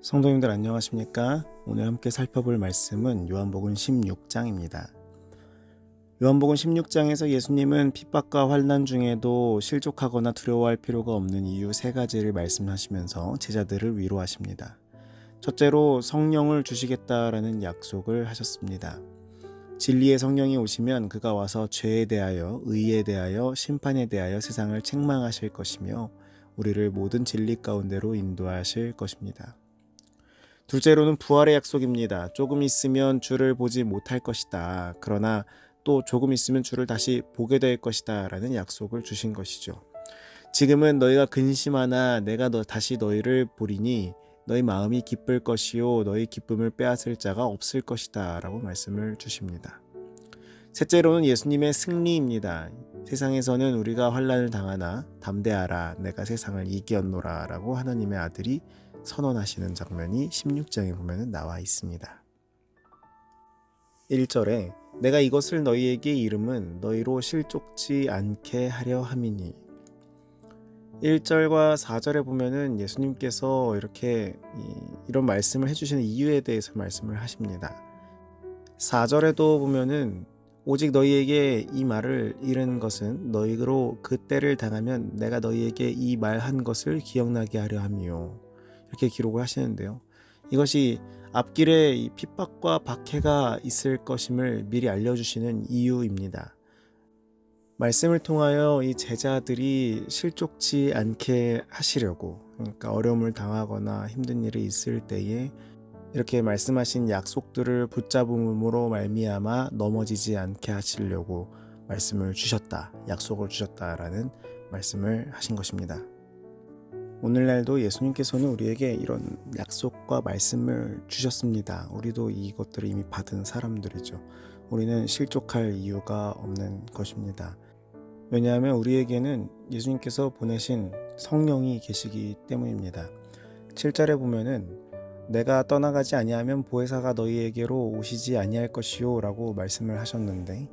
성도님들 안녕하십니까? 오늘 함께 살펴볼 말씀은 요한복음 16장입니다. 요한복음 16장에서 예수님은 핍박과 환난 중에도 실족하거나 두려워할 필요가 없는 이유 세 가지를 말씀하시면서 제자들을 위로하십니다. 첫째로 성령을 주시겠다라는 약속을 하셨습니다. 진리의 성령이 오시면 그가 와서 죄에 대하여, 의에 대하여, 심판에 대하여 세상을 책망하실 것이며 우리를 모든 진리 가운데로 인도하실 것입니다. 둘째로는 부활의 약속입니다. 조금 있으면 주를 보지 못할 것이다. 그러나 또 조금 있으면 주를 다시 보게 될 것이다 라는 약속을 주신 것이죠. 지금은 너희가 근심하나 내가 다시 너희를 보리니 너희 마음이 기쁠 것이요 너희 기쁨을 빼앗을 자가 없을 것이다 라고 말씀을 주십니다. 셋째로는 예수님의 승리입니다. 세상에서는 우리가 환난을 당하나 담대하라 내가 세상을 이기었노라 라고 하나님의 아들이 선언하시는 장면이 16장에 보면 나와 있습니다. 1절에 내가 이것을 너희에게 이름은 너희로 실족지 않게 하려 함이니 1절과 4절에 보면은 예수님께서 이런 말씀을 해주시는 이유에 대해서 말씀을 하십니다. 4절에도 보면은 오직 너희에게 이 말을 이른 것은 너희로 그 때를 당하면 내가 너희에게 이 말한 것을 기억나게 하려 함이요 이렇게 기록을 하시는데요. 이것이 앞길에 이 핍박과 박해가 있을 것임을 미리 알려주시는 이유입니다. 말씀을 통하여 이 제자들이 실족지 않게 하시려고, 그러니까 어려움을 당하거나 힘든 일이 있을 때에 이렇게 말씀하신 약속들을 붙잡음으로 말미암아 넘어지지 않게 하시려고 말씀을 주셨다, 약속을 주셨다라는 말씀을 하신 것입니다. 오늘날도 예수님께서는 우리에게 이런 약속과 말씀을 주셨습니다. 우리도 이것들을 이미 받은 사람들이죠. 우리는 실족할 이유가 없는 것입니다. 왜냐하면 우리에게는 예수님께서 보내신 성령이 계시기 때문입니다. 7절에 보면은 내가 떠나가지 아니하면 보혜사가 너희에게로 오시지 아니할 것이요 라고 말씀을 하셨는데,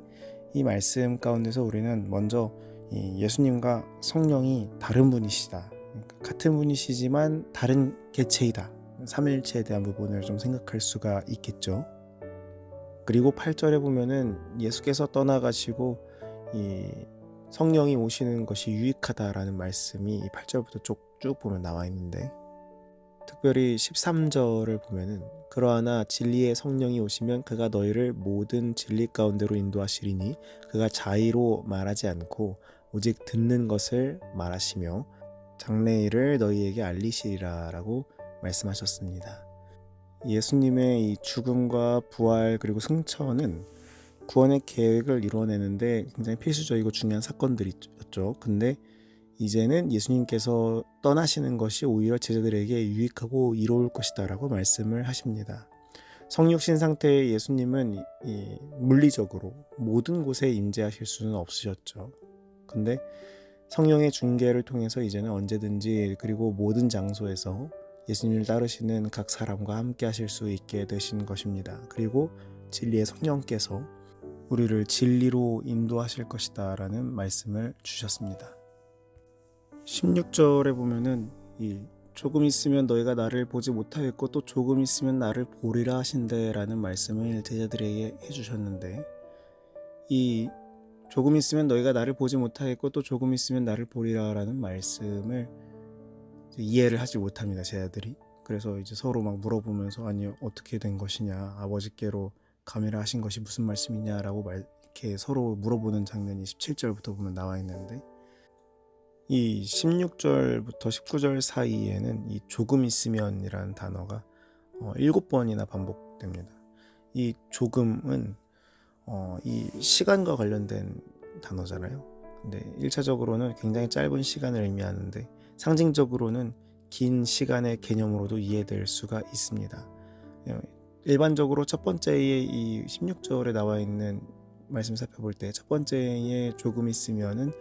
이 말씀 가운데서 우리는 먼저 예수님과 성령이 다른 분이시다, 같은 분이시지만 다른 개체이다, 삼일체에 대한 부분을 좀 생각할 수가 있겠죠. 그리고 8절에 보면은 예수께서 떠나가시고 이 성령이 오시는 것이 유익하다라는 말씀이 이 8절부터 쭉 보면 나와 있는데, 특별히 13절을 보면은 그러하나 진리의 성령이 오시면 그가 너희를 모든 진리 가운데로 인도하시리니 그가 자의로 말하지 않고 오직 듣는 것을 말하시며 장래일을 너희에게 알리시리라 라고 말씀하셨습니다. 예수님의 이 죽음과 부활 그리고 승천은 구원의 계획을 이루어내는데 굉장히 필수적이고 중요한 사건들이었죠. 근데 이제는 예수님께서 떠나시는 것이 오히려 제자들에게 유익하고 이로울 것이다 라고 말씀을 하십니다. 성육신 상태의 예수님은 물리적으로 모든 곳에 임재하실 수는 없으셨죠. 근데 성령의 중계를 통해서 이제는 언제든지 그리고 모든 장소에서 예수님을 따르시는 각 사람과 함께 하실 수 있게 되신 것입니다. 그리고 진리의 성령께서 우리를 진리로 인도하실 것이다 라는 말씀을 주셨습니다. 16절에 보면은 조금 있으면 너희가 나를 보지 못하겠고 또 조금 있으면 나를 보리라 하신대 라는 말씀을 제자들에게 해주셨는데, 이 조금 있으면 너희가 나를 보지 못하겠고 또 조금 있으면 나를 보리라 라는 말씀을 이해를 하지 못합니다, 제자들이. 그래서 이제 서로 막 물어보면서 아니 어떻게 된 것이냐, 아버지께로 가매라 하신 것이 무슨 말씀이냐라고 이렇게 서로 물어보는 장면이 17절부터 보면 나와 있는데, 이 16절부터 19절 사이에는 이 조금 있으면이라는 단어가 7번이나 반복됩니다. 이 조금은 이 시간과 관련된 단어잖아요. 근데 1차적으로는 굉장히 짧은 시간을 의미하는데 상징적으로는 긴 시간의 개념으로도 이해될 수가 있습니다. 일반적으로 첫 번째의 이 16절에 나와 있는 말씀 살펴볼 때 첫 번째에 조금 있으면은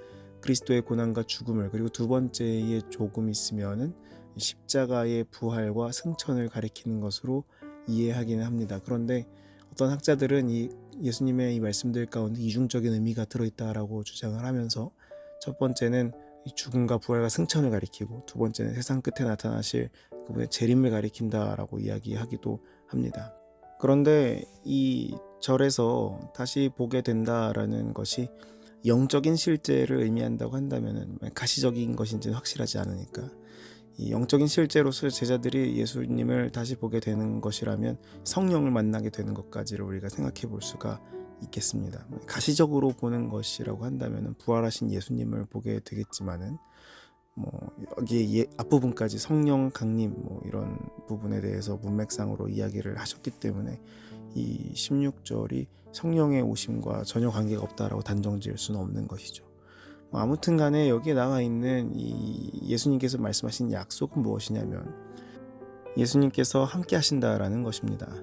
그리스도의 고난과 죽음을, 그리고 두 번째에 조금 있으면은 십자가의 부활과 승천을 가리키는 것으로 이해하기는 합니다. 그런데 어떤 학자들은 이 예수님의 이 말씀들 가운데 이중적인 의미가 들어있다라고 주장을 하면서 첫 번째는 이 죽음과 부활과 승천을 가리키고 두 번째는 세상 끝에 나타나실 그분의 재림을 가리킨다라고 이야기하기도 합니다. 그런데 이 절에서 다시 보게 된다라는 것이 영적인 실제를 의미한다고 한다면 가시적인 것인지는 확실하지 않으니까 이 영적인 실제로서 제자들이 예수님을 다시 보게 되는 것이라면 성령을 만나게 되는 것까지를 우리가 생각해 볼 수가 있겠습니다. 가시적으로 보는 것이라고 한다면 부활하신 예수님을 보게 되겠지만은 여기 앞부분까지 성령 강림 이런 부분에 대해서 문맥상으로 이야기를 하셨기 때문에 이 16절이 성령의 오심과 전혀 관계가 없다라고 단정 지을 수는 없는 것이죠. 아무튼 간에 여기에 나와 있는 이 예수님께서 말씀하신 약속은 무엇이냐면 예수님께서 함께 하신다라는 것입니다.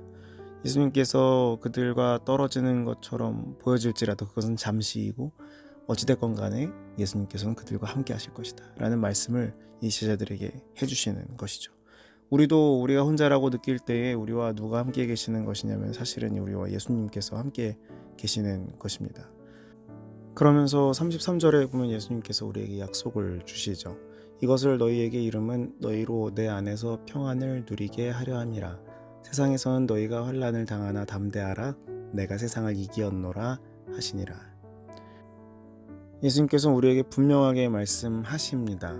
예수님께서 그들과 떨어지는 것처럼 보여질지라도 그것은 잠시이고 어찌됐건 간에 예수님께서는 그들과 함께 하실 것이다 라는 말씀을 이 제자들에게 해주시는 것이죠. 우리가 혼자라고 느낄 때에 우리와 누가 함께 계시는 것이냐면 사실은 우리와 예수님께서 함께 계시는 것입니다. 그러면서 33절에 보면 예수님께서 우리에게 약속을 주시죠. 이것을 너희에게 이름은 너희로 내 안에서 평안을 누리게 하려 함이라. 세상에서는 너희가 환난을 당하나 담대하라. 내가 세상을 이기었노라 하시니라. 예수님께서는 우리에게 분명하게 말씀하십니다.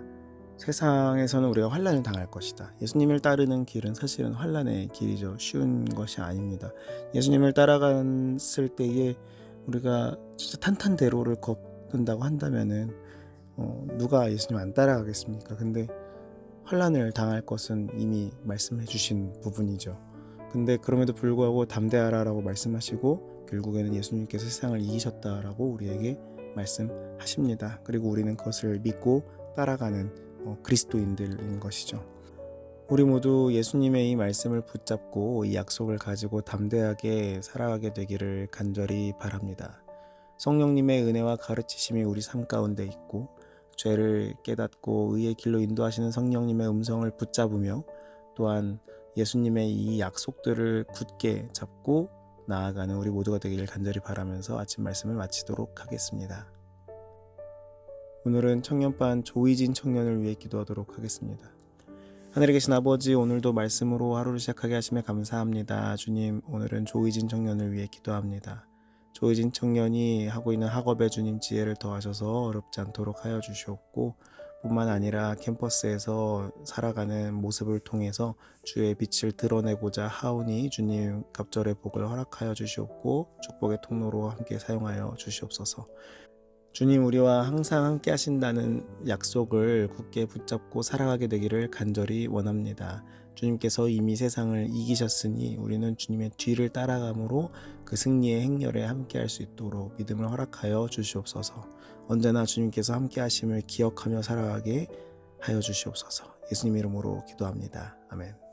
세상에서는 우리가 환난을 당할 것이다. 예수님을 따르는 길은 사실은 환난의 길이죠. 쉬운 것이 아닙니다. 예수님을 따라갔을 때에 우리가 진짜 탄탄대로를 걷는다고 한다면은 누가 예수님 안 따라가겠습니까? 근데 환난을 당할 것은 이미 말씀해 주신 부분이죠. 근데 그럼에도 불구하고 담대하라라고 말씀하시고 결국에는 예수님께서 세상을 이기셨다라고 우리에게 말씀하십니다. 그리고 우리는 그것을 믿고 따라가는 그리스도인들인 것이죠. 우리 모두 예수님의 이 말씀을 붙잡고 이 약속을 가지고 담대하게 살아가게 되기를 간절히 바랍니다. 성령님의 은혜와 가르치심이 우리 삶 가운데 있고 죄를 깨닫고 의의 길로 인도하시는 성령님의 음성을 붙잡으며 또한 예수님의 이 약속들을 굳게 잡고 나아가는 우리 모두가 되기를 간절히 바라면서 아침 말씀을 마치도록 하겠습니다. 오늘은 청년반 조희진 청년을 위해 기도하도록 하겠습니다. 하늘에 계신 아버지, 오늘도 말씀으로 하루를 시작하게 하심에 감사합니다. 주님, 오늘은 조희진 청년을 위해 기도합니다. 조희진 청년이 하고 있는 학업에 주님 지혜를 더하셔서 어렵지 않도록 하여 주시옵고 뿐만 아니라 캠퍼스에서 살아가는 모습을 통해서 주의 빛을 드러내고자 하오니 주님 갑절의 복을 허락하여 주시옵고 축복의 통로로 함께 사용하여 주시옵소서. 주님, 우리와 항상 함께 하신다는 약속을 굳게 붙잡고 살아가게 되기를 간절히 원합니다. 주님께서 이미 세상을 이기셨으니 우리는 주님의 뒤를 따라감으로 그 승리의 행렬에 함께 할 수 있도록 믿음을 허락하여 주시옵소서. 언제나 주님께서 함께 하심을 기억하며 살아가게 하여 주시옵소서. 예수님 이름으로 기도합니다. 아멘.